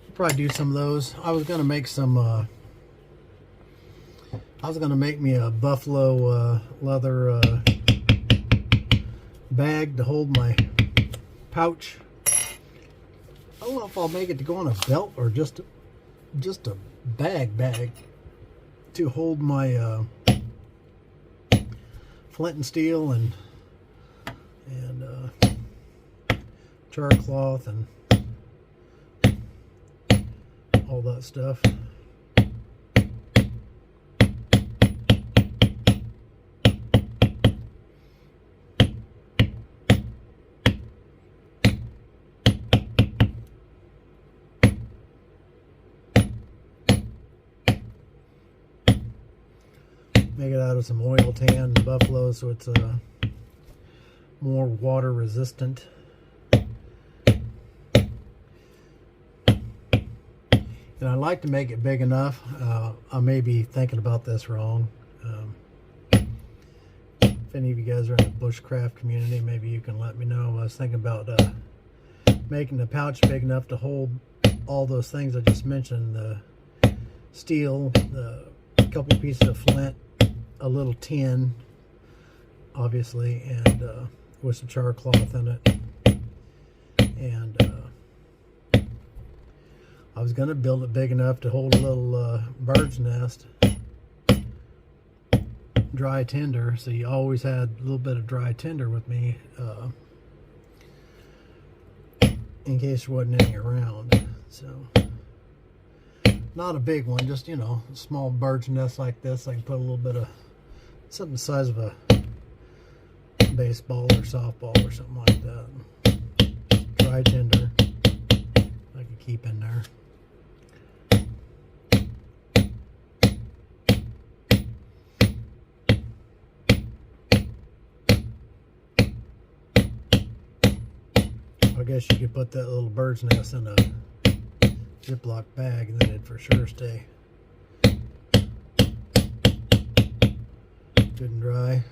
we'll probably do some of those. I was gonna make some. I was gonna make me a buffalo leather bag to hold my pouch. I don't know if I'll make it to go on a belt or just a bag to hold my flint and steel and char cloth and all that stuff. Make it out of some oil tan buffalo so it's more water resistant. And I like to make it big enough. I may be thinking about this wrong. If any of you guys are in the bushcraft community, maybe you can let me know. I was thinking about making the pouch big enough to hold all those things I just mentioned: the steel, the couple pieces of flint, a little tin, obviously, and with some char cloth in it. And I was going to build it big enough to hold a little bird's nest, dry tinder, so you always had a little bit of dry tinder with me in case there wasn't any around. So not a big one, just, you know, a small bird's nest like this. I can put a little bit of something the size of a baseball or softball or something like that. Dry tinder I can keep in there. I guess you could put that little bird's nest in a Ziploc bag and then it'd for sure stay good and dry.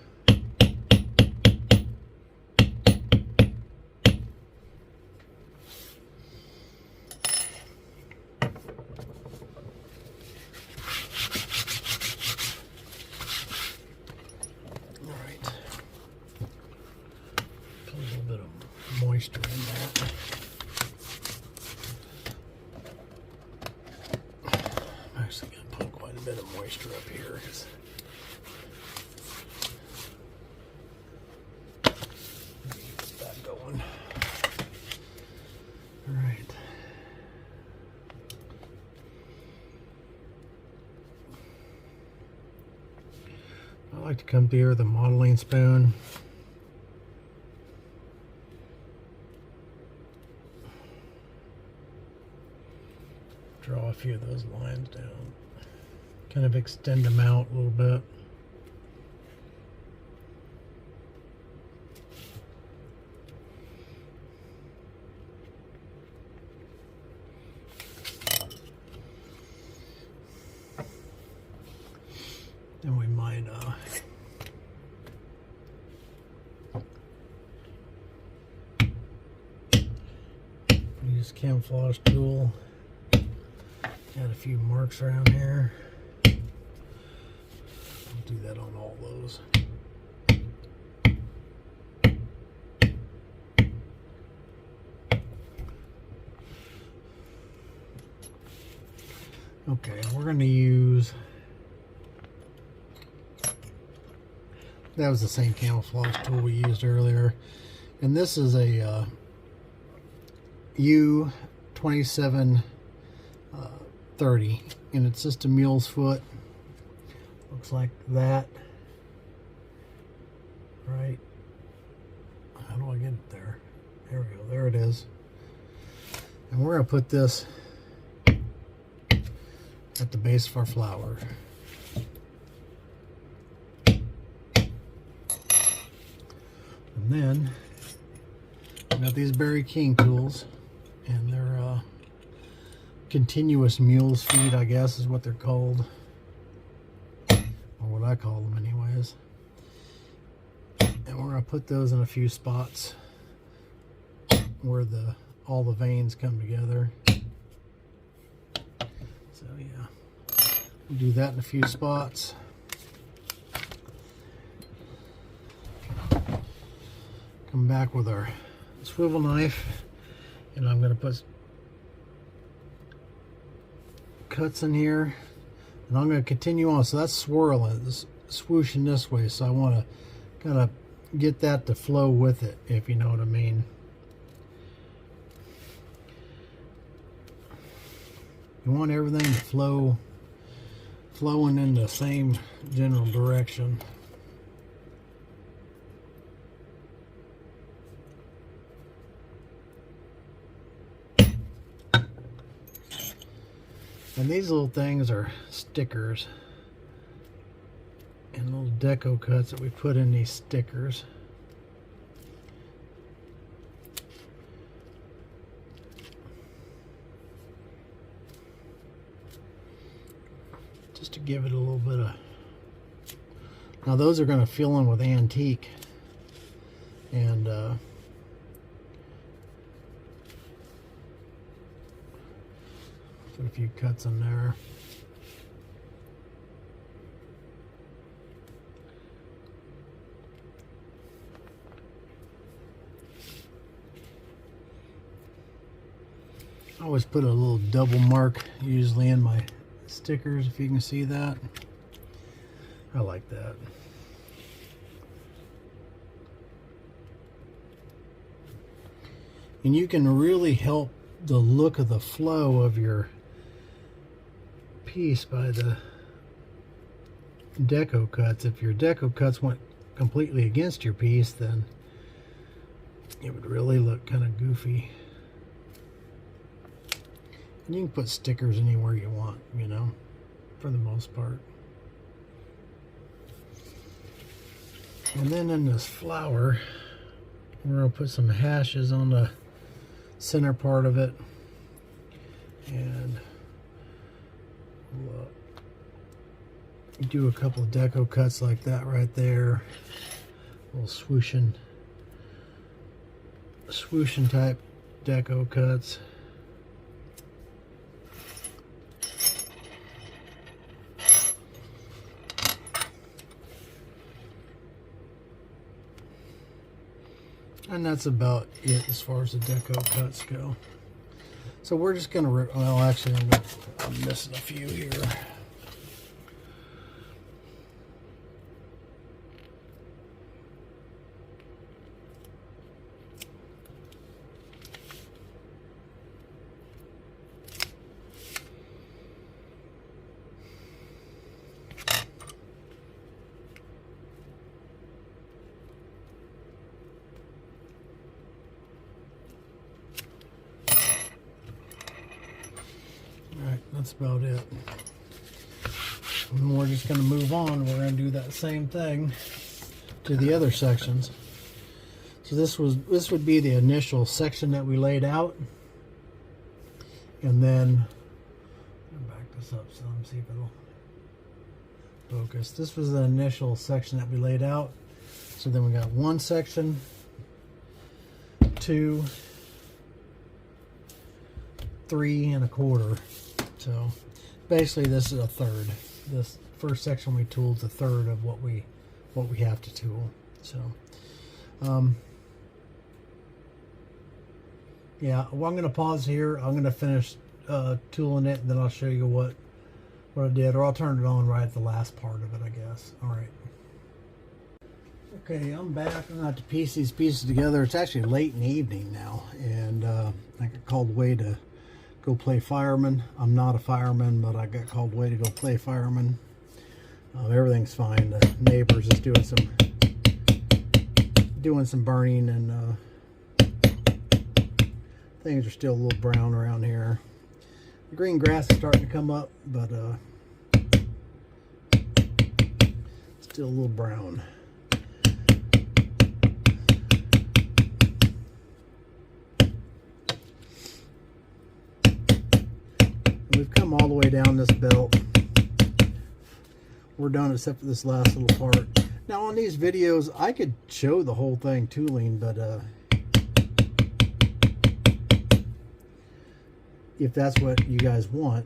Moisture in that. I'm actually going to put quite a bit of moisture up here. Get that going. All right. I like to come here with a modeling spoon. Draw a few of those lines down. Kind of extend them out a little bit. Then we might use camouflage tool. Got a few marks around here. I'll do that on all those. Okay, we're going to use That was the same camouflage tool we used earlier. And this is a U2730, and it's just a mule's foot. Looks like that. Right. How do I get it there? There we go. There it is. And we're going to put this at the base of our flower. And then I've got these Berry King tools, and they're continuous mule's feet, I guess is what they're called, or what I call them anyways. And we're going to put those in a few spots where all the veins come together. So yeah, we'll do that in a few spots. Come back with our swivel knife, and I'm going to put cuts in here, and I'm going to continue on. So that's swirling, this swooshing this way, so I want to kind of get that to flow with it, if you know what I mean. You want everything to flowing in the same general direction. And these little things are stickers and little deco cuts that we put in these stickers. Just to give it a little bit of... Now those are going to fill in with antique, and put a few cuts in there. I always put a little double mark usually in my stickers, if you can see that. I like that. And you can really help the look of the flow of your piece by the deco cuts. If your deco cuts went completely against your piece, then it would really look kind of goofy. And you can put stickers anywhere you want, you know, for the most part. And then in this flower, we're going to put some hashes on the center part of it, and we'll do a couple of deco cuts like that right there. A little swooshing type deco cuts. And that's about it as far as the deco cuts go. So we're just going to, well, actually, I'm missing a few here. Alright, that's about it. And we're just going to move on. We're going to do that same thing to the other sections. So this would be the initial section that we laid out. And then, I'll back this up some, see if it'll focus. This was the initial section that we laid out. So then we got one section, 2, 3 1/4. So basically this is a third. This first section we tooled is a third of what we have to tool. So yeah, well, I'm going to pause here. I'm going to finish tooling it, and then I'll show you what I did, or I'll turn it on right at the last part of it, I guess. All right. Okay, I'm back. I'm going to have to piece these pieces together. It's actually late in the evening now, and I got called away to go play fireman. I'm not a fireman, but I got called away to go play fireman. Everything's fine. The neighbors is doing some burning, and things are still a little brown around here. The green grass is starting to come up, but still a little brown. We've come all the way down this belt. We're done except for this last little part. Now on these videos, I could show the whole thing tooling, but if that's what you guys want.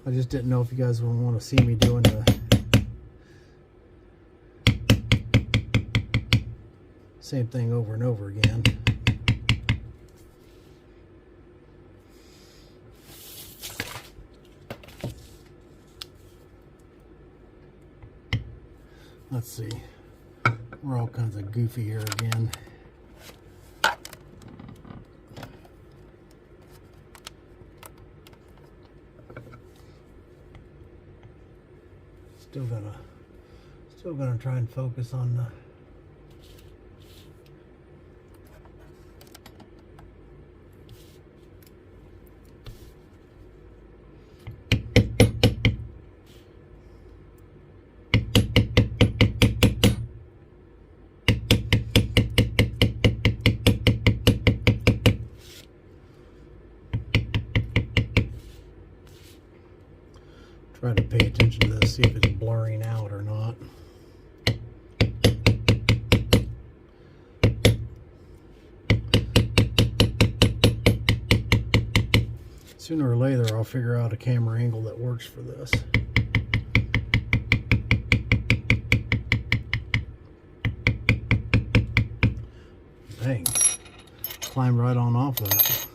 I just didn't know if you guys would want to see me doing the same thing over and over again. Let's see. We're all kinds of goofy here again. Still gonna try and focus on the try to pay attention to this, see if it's blurring out or not. Sooner or later, I'll figure out a camera angle that works for this. Dang, climbed right on off of it.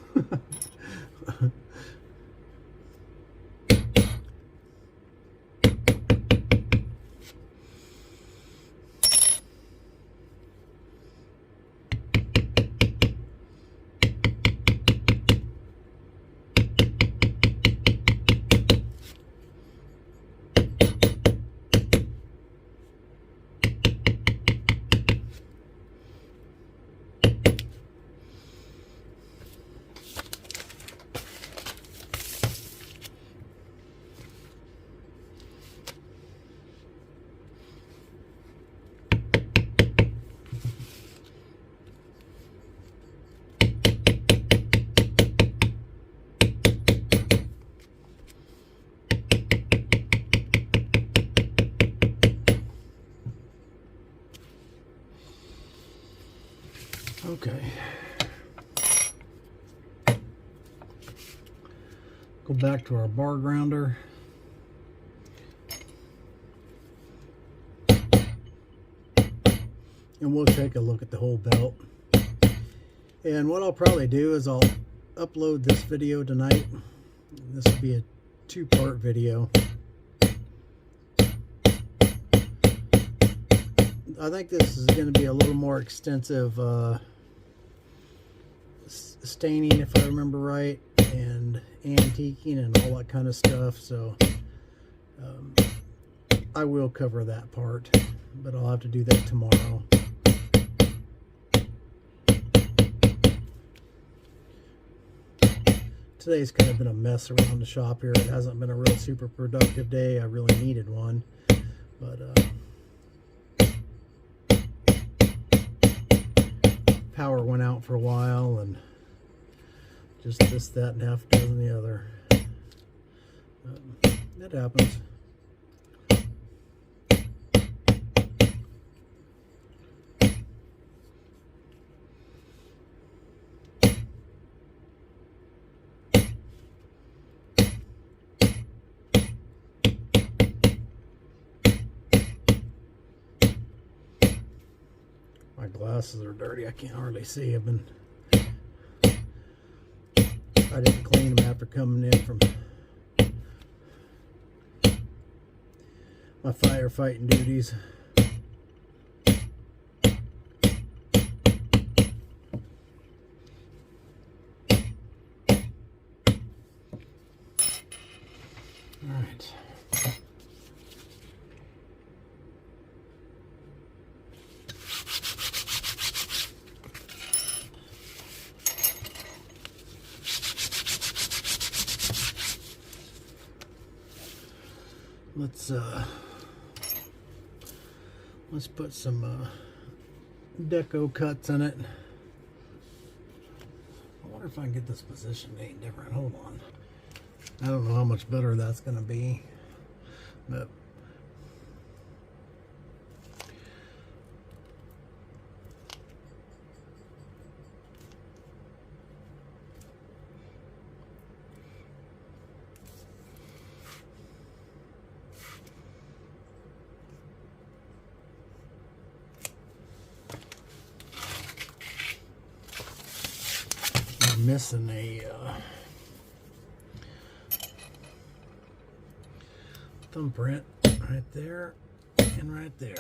Okay. Go back to our bar grounder. And we'll take a look at the whole belt. And what I'll probably do is I'll upload this video tonight. This will be a two-part video. I think this is going to be a little more extensive staining, if I remember right, and antiquing and all that kind of stuff. So I will cover that part, but I'll have to do that tomorrow. Today's kind of been a mess around the shop here. It hasn't been a real super productive day. I really needed one, but power went out for a while, and just this, that, and half a dozen the other. That happens. My glasses are dirty. I can't hardly see. I didn't clean them after coming in from my firefighting duties. All right. Let's put some deco cuts in it. I wonder if I can get this positioned any different. Hold on. I don't know how much better that's going to be, but I'm missing a thumbprint right there and right there.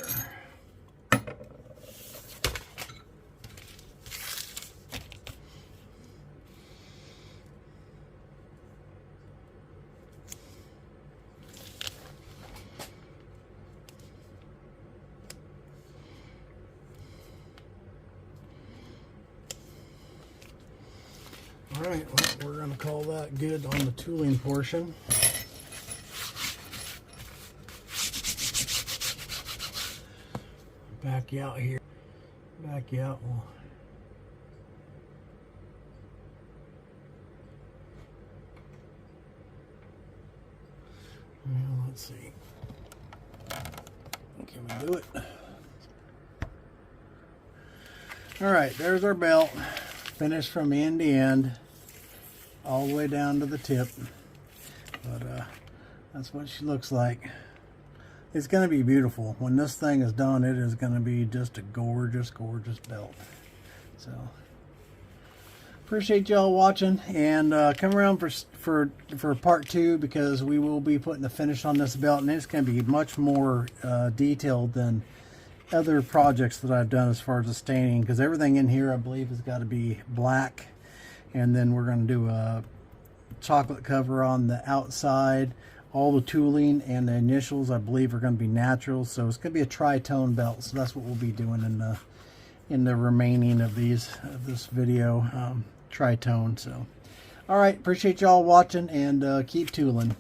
All right, well, we're going to call that good on the tooling portion. Back you out here. Back you out. Well, let's see. Can we do it? All right, there's our belt. Finished from end to end, all the way down to the tip. But that's what she looks like. It's going to be beautiful. When this thing is done, it is going to be just a gorgeous, gorgeous belt. So, appreciate y'all watching, and come around for part 2, because we will be putting a finish on this belt, and it's going to be much more detailed than other projects that I've done as far as the staining, because everything in here I believe has got to be black, and then we're going to do a chocolate cover on the outside. All the tooling and the initials I believe are going to be natural, so it's going to be a tri-tone belt. So that's what we'll be doing in the remaining of this video, tri-tone. So all right, appreciate y'all watching, and keep tooling.